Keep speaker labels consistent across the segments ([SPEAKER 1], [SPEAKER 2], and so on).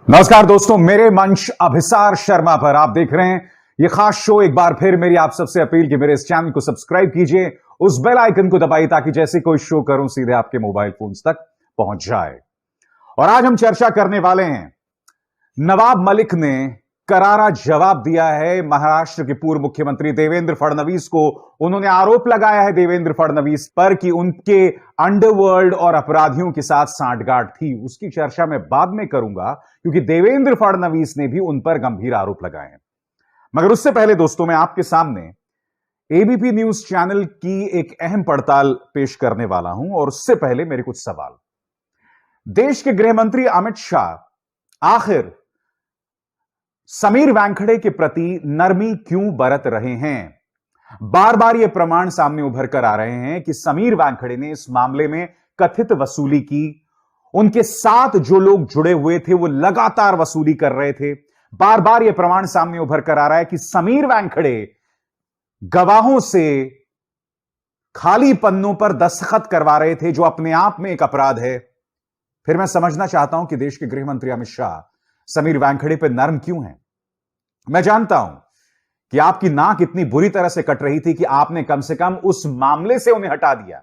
[SPEAKER 1] नमस्कार दोस्तों, मेरे मंच अभिसार शर्मा पर आप देख रहे हैं ये खास शो। एक बार फिर मेरी आप सबसे अपील कि मेरे इस चैनल को सब्सक्राइब कीजिए, उस बेल आइकन को दबाइए ताकि जैसे कोई शो करूं सीधे आपके मोबाइल फोन्स तक पहुंच जाए। और आज हम चर्चा करने वाले हैं, नवाब मलिक ने करारा जवाब दिया है महाराष्ट्र के पूर्व मुख्यमंत्री देवेंद्र फडणवीस को। उन्होंने आरोप लगाया है देवेंद्र फडणवीस पर कि उनके अंडरवर्ल्ड और अपराधियों के साथ सांठगांठ थी। उसकी चर्चा मैं बाद में करूंगा क्योंकि देवेंद्र फडणवीस ने भी उन पर गंभीर आरोप लगाए हैं। मगर उससे पहले दोस्तों, मैं आपके सामने एबीपी न्यूज चैनल की एक अहम पड़ताल पेश करने वाला हूं और उससे पहले मेरे कुछ सवाल। देश के गृह मंत्री अमित शाह आखिर समीर वानखेड़े के प्रति नरमी क्यों बरत रहे हैं? बार बार यह प्रमाण सामने उभर कर आ रहे हैं कि समीर वानखेड़े ने इस मामले में कथित वसूली की। उनके साथ जो लोग जुड़े हुए थे वो लगातार वसूली कर रहे थे। बार बार यह प्रमाण सामने उभर कर आ रहा है कि समीर वानखेड़े गवाहों से खाली पन्नों पर दस्तखत करवा रहे थे, जो अपने आप में एक अपराध है। फिर मैं समझना चाहता हूं कि देश के गृह मंत्री अमित शाह समीर वानखेड़े पर नर्म क्यों हैं। मैं जानता हूं कि आपकी नाक इतनी बुरी तरह से कट रही थी कि आपने कम से कम उस मामले से उन्हें हटा दिया।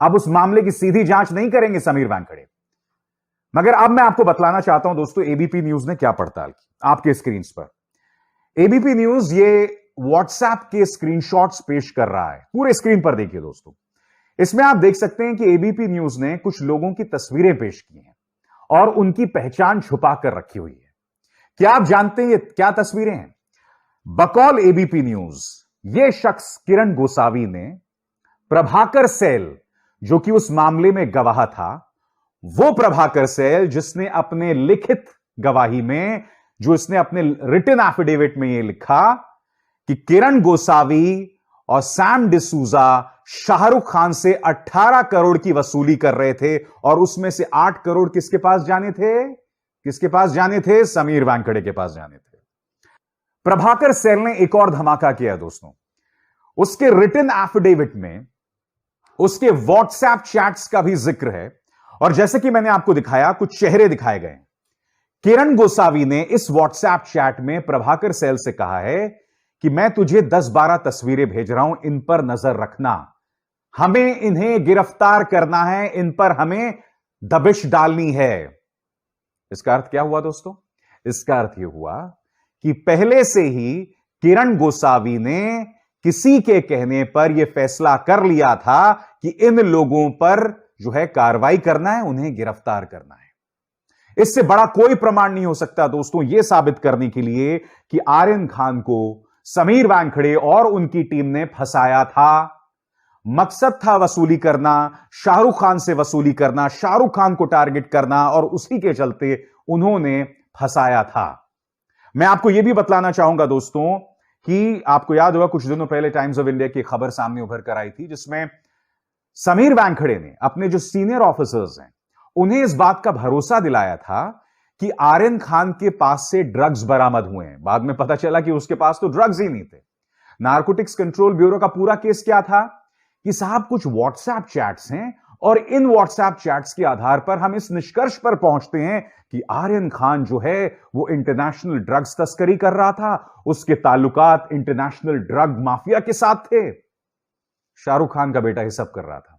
[SPEAKER 1] अब उस मामले की सीधी जांच नहीं करेंगे समीर वानखेड़े। मगर अब मैं आपको बतलाना चाहता हूं दोस्तों, एबीपी न्यूज ने क्या पड़ताल की। आपके स्क्रीन पर एबीपी न्यूज ये व्हाट्सएप के स्क्रीनशॉट्स पेश कर रहा है। पूरे स्क्रीन पर देखिए दोस्तों, इसमें आप देख सकते हैं कि एबीपी न्यूज ने कुछ लोगों की तस्वीरें पेश की हैं और उनकी पहचान छुपा कर रखी हुई है। क्या आप जानते हैं ये क्या तस्वीरें हैं? बकौल एबीपी न्यूज, ये शख्स किरण गोसावी ने प्रभाकर सेल, जो कि उस मामले में गवाह था, वो प्रभाकर सेल जिसने अपने लिखित गवाही में, जो इसने अपने रिटन एफिडेविट में यह लिखा कि किरण गोसावी और सैम डिसूजा शाहरुख खान से 18 करोड़ की वसूली कर रहे थे और उसमें से 8 करोड़ किसके पास जाने थे? किसके पास जाने थे? समीर वानखेड़े के पास जाने थे। प्रभाकर सेल ने एक और धमाका किया दोस्तों। उसके रिटन एफिडेविट में उसके व्हाट्सएप चैट्स का भी जिक्र है और जैसे कि मैंने आपको दिखाया, कुछ चेहरे दिखाए गए। किरण गोसावी ने इस व्हाट्सएप चैट में प्रभाकर सेल से कहा है कि मैं तुझे 10-12 तस्वीरें भेज रहा हूं, इन पर नजर रखना, हमें इन्हें गिरफ्तार करना है, इन पर हमें दबिश डालनी है। इसका अर्थ क्या हुआ दोस्तों? इसका अर्थ यह हुआ कि पहले से ही किरण गोसावी ने किसी के कहने पर यह फैसला कर लिया था कि इन लोगों पर जो है कार्रवाई करना है, उन्हें गिरफ्तार करना है। इससे बड़ा कोई प्रमाण नहीं हो सकता दोस्तों यह साबित करने के लिए कि आर्यन खान को समीर वानखेड़े और उनकी टीम ने फंसाया था। मकसद था वसूली करना, शाहरुख खान से वसूली करना, शाहरुख खान को टारगेट करना, और उसी के चलते उन्होंने फंसाया था। मैं आपको यह भी बतलाना चाहूंगा दोस्तों कि आपको याद होगा कुछ दिनों पहले टाइम्स ऑफ इंडिया की खबर सामने उभर कर आई थी, जिसमें समीर वानखेड़े ने अपने जो सीनियर ऑफिसर्स हैं उन्हें इस बात का भरोसा दिलाया था कि आर्यन खान के पास से ड्रग्स बरामद हुए हैं। बाद में पता चला कि उसके पास तो ड्रग्स ही नहीं थे। नारकोटिक्स कंट्रोल ब्यूरो का पूरा केस क्या था कि साहब कुछ व्हाट्सएप चैट्स हैं और इन व्हाट्सएप चैट्स के आधार पर हम इस निष्कर्ष पर पहुंचते हैं कि आर्यन खान जो है वो इंटरनेशनल ड्रग्स तस्करी कर रहा था, उसके ताल्लुकात इंटरनेशनल ड्रग माफिया के साथ थे, शाहरुख खान का बेटा ये सब कर रहा था।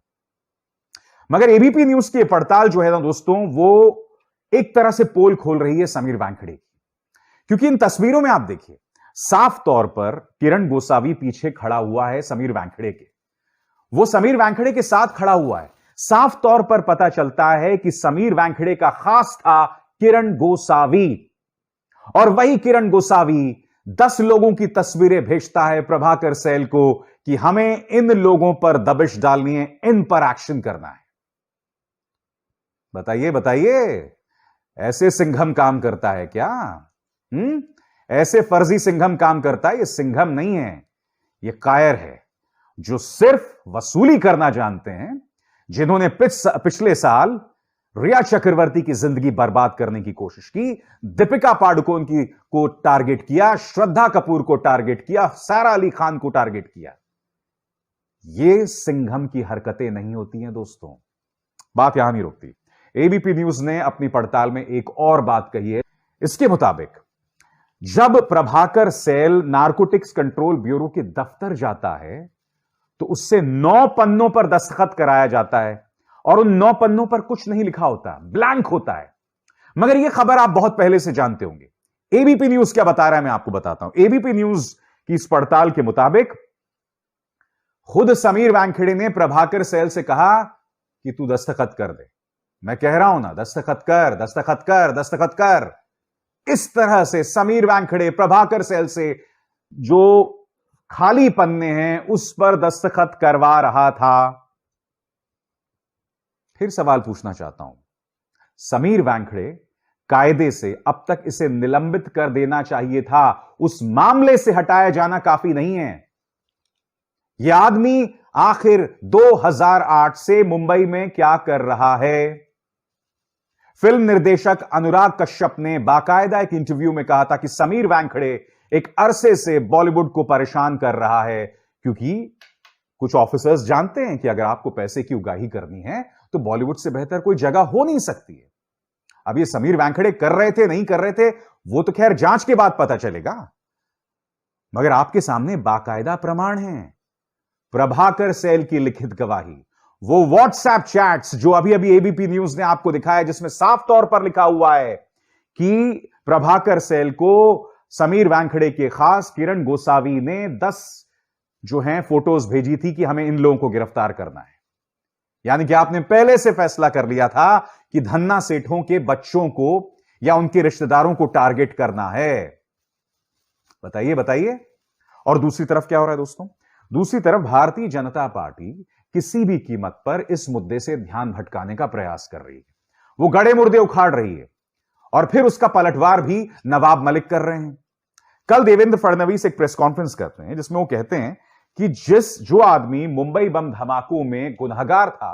[SPEAKER 1] मगर एबीपी न्यूज की पड़ताल जो है ना दोस्तों, वो एक तरह से पोल खोल रही है समीर वानखेड़े की, क्योंकि इन तस्वीरों में आप देखिए साफ तौर पर किरण गोसावी पीछे खड़ा हुआ है समीर वानखेड़े के, वो समीर वानखेड़े के साथ खड़ा हुआ है। साफ तौर पर पता चलता है कि समीर वानखेड़े का खास था किरण गोसावी, और वही किरण गोसावी 10 लोगों की तस्वीरें भेजता है प्रभाकर सेल को कि हमें इन लोगों पर दबिश डालनी है, इन पर एक्शन करना है। बताइए बताइए, ऐसे सिंघम काम करता है क्या? ऐसे फर्जी सिंघम काम करता है? ये सिंघम नहीं है, ये कायर है जो सिर्फ वसूली करना जानते हैं, जिन्होंने पिछले साल रिया चक्रवर्ती की जिंदगी बर्बाद करने की कोशिश की, दीपिका पादुकोण को टारगेट किया, श्रद्धा कपूर को टारगेट किया, सारा अली खान को टारगेट किया। ये सिंघम की हरकतें नहीं होती हैं दोस्तों। बात यहां नहीं रुकती। एबीपी न्यूज ने अपनी पड़ताल में एक और बात कही है। इसके मुताबिक जब Prabhakar cell narcotics control bureau के दफ्तर जाता है तो उससे 9 पन्नों पर दस्तखत कराया जाता है और उन 9 पन्नों पर कुछ नहीं लिखा होता, ब्लैंक होता है। मगर यह खबर आप बहुत पहले से जानते होंगे। एबीपी न्यूज क्या बता रहा है मैं आपको बताता हूं। एबीपी न्यूज की इस पड़ताल के मुताबिक खुद समीर वानखेड़े ने प्रभाकर सैल से कहा कि तू दस्तखत कर दे। मैं कह रहा हूं ना, दस्तखत कर, दस्तखत कर, दस्तखत कर। इस तरह से समीर वानखेड़े प्रभाकर सैल से जो खाली पन्ने हैं उस पर दस्तखत करवा रहा था। फिर सवाल पूछना चाहता हूं, समीर वानखेड़े कायदे से अब तक इसे निलंबित कर देना चाहिए था, उस मामले से हटाया जाना काफी नहीं है। यह आदमी आखिर 2008 से मुंबई में क्या कर रहा है? फिल्म निर्देशक अनुराग कश्यप ने बाकायदा एक इंटरव्यू में कहा था कि समीर वानखेड़े एक अरसे से बॉलीवुड को परेशान कर रहा है, क्योंकि कुछ ऑफिसर्स जानते हैं कि अगर आपको पैसे की उगाही करनी है तो बॉलीवुड से बेहतर कोई जगह हो नहीं सकती है। अब ये समीर वानखेड़े कर रहे थे नहीं कर रहे थे वो तो खैर जांच के बाद पता चलेगा, मगर आपके सामने बाकायदा प्रमाण है। प्रभाकर सैल की लिखित गवाही, वो व्हाट्सएप चैट्स जो अभी अभी एबीपी न्यूज ने आपको दिखाया, जिसमें साफ तौर पर लिखा हुआ है कि प्रभाकर सैल को समीर वानखेड़े के खास किरण गोसावी ने 10 जो हैं फोटोज भेजी थी कि हमें इन लोगों को गिरफ्तार करना है। यानी कि आपने पहले से फैसला कर लिया था कि धन्ना सेठों के बच्चों को या उनके रिश्तेदारों को टारगेट करना है। बताइए बताइए। और दूसरी तरफ क्या हो रहा है दोस्तों? दूसरी तरफ भारतीय जनता पार्टी किसी भी कीमत पर इस मुद्दे से ध्यान भटकाने का प्रयास कर रही है। वो गड़े मुर्दे उखाड़ रही है और फिर उसका पलटवार भी नवाब मलिक कर रहे हैं। कल देवेंद्र फडणवीस एक प्रेस कॉन्फ्रेंस करते हैं जिसमें वो कहते हैं कि जो आदमी मुंबई बम धमाकों में गुनहगार था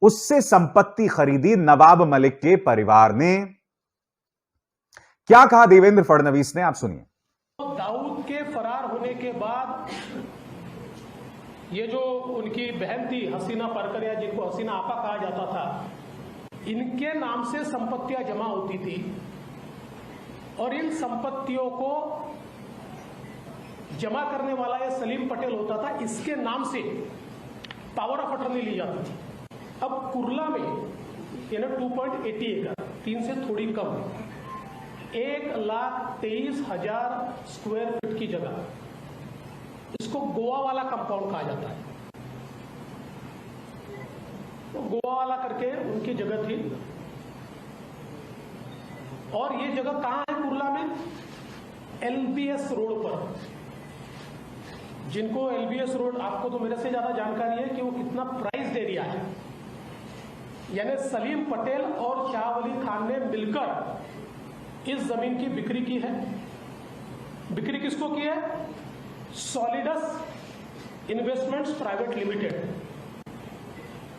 [SPEAKER 1] उससे संपत्ति खरीदी नवाब मलिक के परिवार ने। क्या कहा देवेंद्र फडणवीस ने, आप सुनिए।
[SPEAKER 2] दाऊद के फरार होने के बाद ये जो उनकी बहन थी हसीना परकर, या जिनको हसीना आपा कहा जाता था, इनके नाम से संपत्तियां जमा होती थी और इन संपत्तियों को जमा करने वाला ये सलीम पटेल होता था, इसके नाम से पावर ऑफ अटर्नी ली जाती थी। अब कुर्ला में 2.80 एकड़, 3 से थोड़ी कम, 1,23,000 स्क्वायर फीट की जगह, इसको गोवा वाला कंपाउंड कहा जाता है। तो गोवा वाला करके उनकी जगह थी और ये जगह कहां है कुर्ला में? एलबीएस रोड पर। जिनको एलबीएस रोड, आपको तो मेरे से ज्यादा जानकारी है कि वो कितना प्राइस्ड एरिया है। यानी सलीम पटेल और शाह वली खान ने मिलकर इस जमीन की बिक्री की है। बिक्री किसको की है? Solidus investments private limited.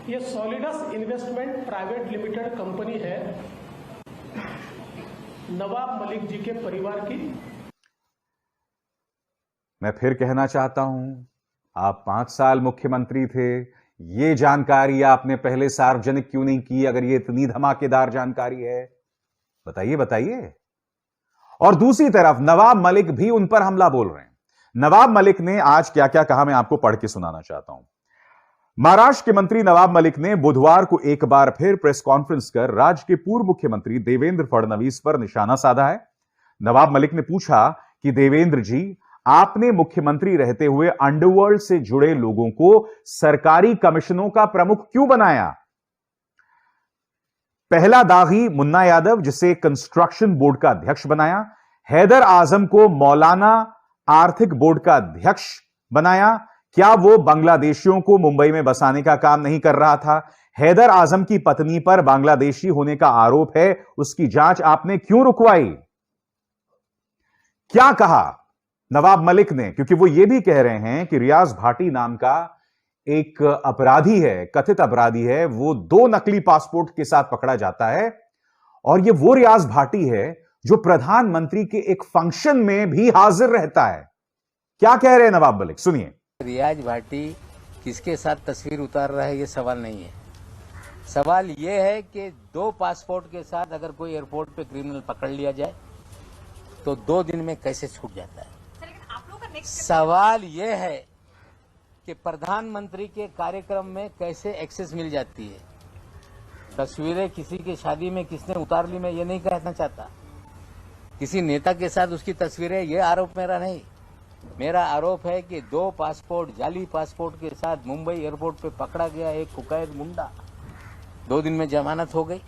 [SPEAKER 2] ये Solidus investment private limited company है नवाब मलिक जी के परिवार की।
[SPEAKER 1] मैं फिर कहना चाहता हूं, आप 5 साल मुख्यमंत्री थे, ये जानकारी आपने पहले सार्वजनिक क्यों नहीं की अगर ये इतनी धमाकेदार जानकारी है? बताइए बताइए। और दूसरी तरफ नवाब मलिक भी उन पर हमला बोल रहे हैं। नवाब मलिक ने आज क्या क्या कहा मैं आपको पढ़ के सुनाना चाहता हूं। महाराष्ट्र के मंत्री नवाब मलिक ने बुधवार को एक बार फिर प्रेस कॉन्फ्रेंस कर राज्य के पूर्व मुख्यमंत्री देवेंद्र फडणवीस पर निशाना साधा है। नवाब मलिक ने पूछा कि देवेंद्र जी, आपने मुख्यमंत्री रहते हुए अंडरवर्ल्ड से जुड़े लोगों को सरकारी कमीशनों का प्रमुख क्यों बनाया? पहला दागी मुन्ना यादव, जिसे कंस्ट्रक्शन बोर्ड का अध्यक्ष बनाया। हैदर आजम को मौलाना आर्थिक बोर्ड का अध्यक्ष बनाया। क्या वो बांग्लादेशियों को मुंबई में बसाने का काम नहीं कर रहा था? हैदर आजम की पत्नी पर बांग्लादेशी होने का आरोप है, उसकी जांच आपने क्यों रुकवाई? क्या कहा नवाब मलिक ने? क्योंकि वो ये भी कह रहे हैं कि रियाज भाटी नाम का एक अपराधी है, कथित अपराधी है, वो 2 नकली पासपोर्ट के साथ पकड़ा जाता है और ये वो रियाज भाटी है जो प्रधानमंत्री के एक फंक्शन में भी हाजिर रहता है। क्या कह रहे हैं नवाब मलिक, सुनिए।
[SPEAKER 3] रियाज भाटी किसके साथ तस्वीर उतार रहा है ये सवाल नहीं है। सवाल ये है कि 2 पासपोर्ट के साथ अगर कोई एयरपोर्ट पे क्रिमिनल पकड़ लिया जाए तो 2 दिन में कैसे छूट जाता है।
[SPEAKER 4] लेकिन आप लोगों का नेक्स्ट
[SPEAKER 3] सवाल ये है कि प्रधानमंत्री के कार्यक्रम में कैसे एक्सेस मिल जाती है। तस्वीरें किसी की शादी में किसने उतार ली, मैं ये नहीं कहना चाहता। किसी नेता के साथ उसकी तस्वीरें, ये आरोप मेरा नहीं। मेरा आरोप है कि 2 पासपोर्ट, जाली पासपोर्ट के साथ मुंबई एयरपोर्ट पे पकड़ा गया एक कुख्यात गुंडा, 2 दिन में जमानत हो गई।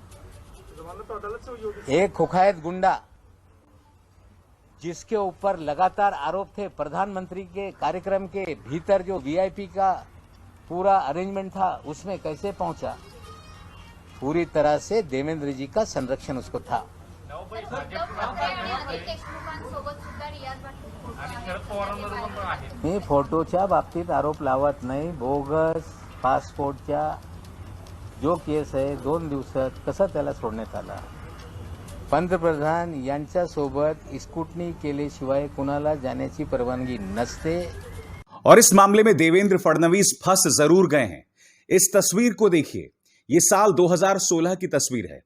[SPEAKER 3] एक कुख्यात गुंडा जिसके ऊपर लगातार आरोप थे, प्रधानमंत्री के कार्यक्रम के भीतर जो वीआईपी का पूरा अरेंजमेंट था उसमें कैसे पहुंचा। पूरी तरह से देवेंद्र जी का संरक्षण उसको था। मी फोटोच्या बाबतीत आरोप लावत नाही। बोगस पासपोर्टच्या जो केस आहे 2 दिवसात कसा त्याला सोडण्यात आला। पंतप्रधान यांच्यासोबत स्कूटनी केल्याशिवाय कुणाला जाण्याची परवानगी नसते।
[SPEAKER 1] और इस मामले में देवेंद्र फडणवीस फंस जरूर गए हैं। इस तस्वीर को देखिए, ये साल 2016 की तस्वीर है।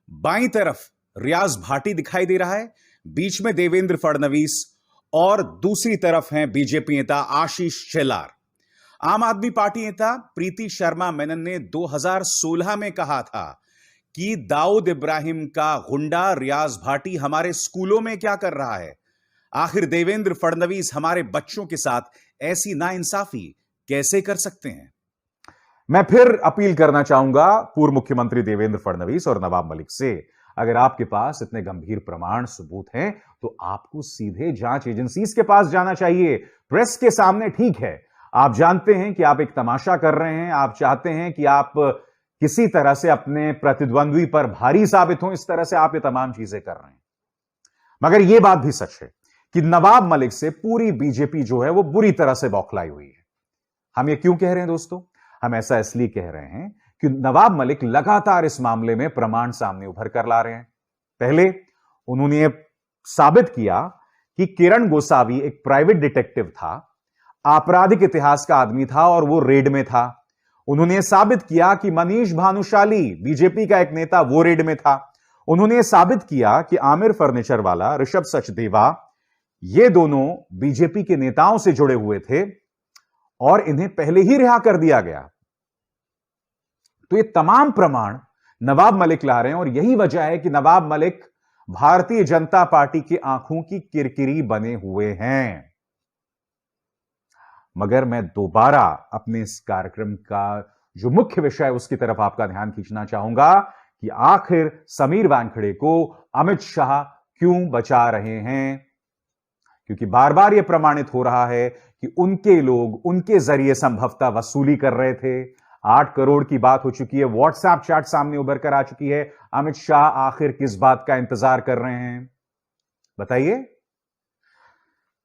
[SPEAKER 1] बाईं तरफ रियाज भाटी दिखाई दे रहा है, बीच में देवेंद्र फडणवीस और दूसरी तरफ हैं बीजेपी नेता आशीष शेलार। आम आदमी पार्टी नेता प्रीति शर्मा मेनन ने 2016 में कहा था कि दाऊद इब्राहिम का गुंडा रियाज भाटी हमारे स्कूलों में क्या कर रहा है। आखिर देवेंद्र फडणवीस हमारे बच्चों के साथ ऐसी नाइंसाफी कैसे कर सकते हैं। मैं फिर अपील करना चाहूंगा पूर्व मुख्यमंत्री देवेंद्र फडणवीस और नवाब मलिक से, अगर आपके पास इतने गंभीर प्रमाण सबूत हैं तो आपको सीधे जांच एजेंसीज के पास जाना चाहिए। प्रेस के सामने ठीक है, आप जानते हैं कि आप एक तमाशा कर रहे हैं, आप चाहते हैं कि आप किसी तरह से अपने प्रतिद्वंद्वी पर भारी साबित हो, इस तरह से आप ये तमाम चीजें कर रहे हैं। मगर यह बात भी सच है कि नवाब मलिक से पूरी बीजेपी जो है वो बुरी तरह से बौखलाई हुई है। हम ये क्यों कह रहे हैं दोस्तों? हम ऐसा इसलिए कह रहे हैं कि नवाब मलिक लगातार इस मामले में प्रमाण सामने उभर कर ला रहे हैं। पहले उन्होंने ये साबित किया कि किरण गोसावी एक प्राइवेट डिटेक्टिव था, आपराधिक इतिहास का आदमी था और वो रेड में था। उन्होंने साबित किया कि मनीष भानुशाली बीजेपी का एक नेता, वो रेड में था। उन्होंने साबित किया कि आमिर फर्नीचर वाला, ऋषभ सचदेवा, ये दोनों बीजेपी के नेताओं से जुड़े हुए थे और इन्हें पहले ही रिहा कर दिया गया। तो ये तमाम प्रमाण नवाब मलिक ला रहे हैं और यही वजह है कि नवाब मलिक भारतीय जनता पार्टी की आंखों की किरकिरी बने हुए हैं। मगर मैं दोबारा अपने इस कार्यक्रम का जो मुख्य विषय है उसकी तरफ आपका ध्यान खींचना चाहूंगा कि आखिर समीर वानखेड़े को अमित शाह क्यों बचा रहे हैं। क्योंकि बार बार यह प्रमाणित हो रहा है कि उनके लोग उनके जरिए संभवतः वसूली कर रहे थे। 8 करोड़ की बात हो चुकी है, व्हाट्सएप चैट सामने उभर कर आ चुकी है। अमित शाह आखिर किस बात का इंतजार कर रहे हैं, बताइए।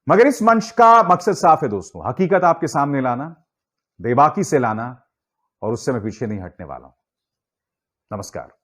[SPEAKER 1] मगर इस मंच का मकसद साफ है दोस्तों, हकीकत आपके सामने लाना, बेबाकी से लाना, और उससे मैं पीछे नहीं हटने वाला हूं। नमस्कार।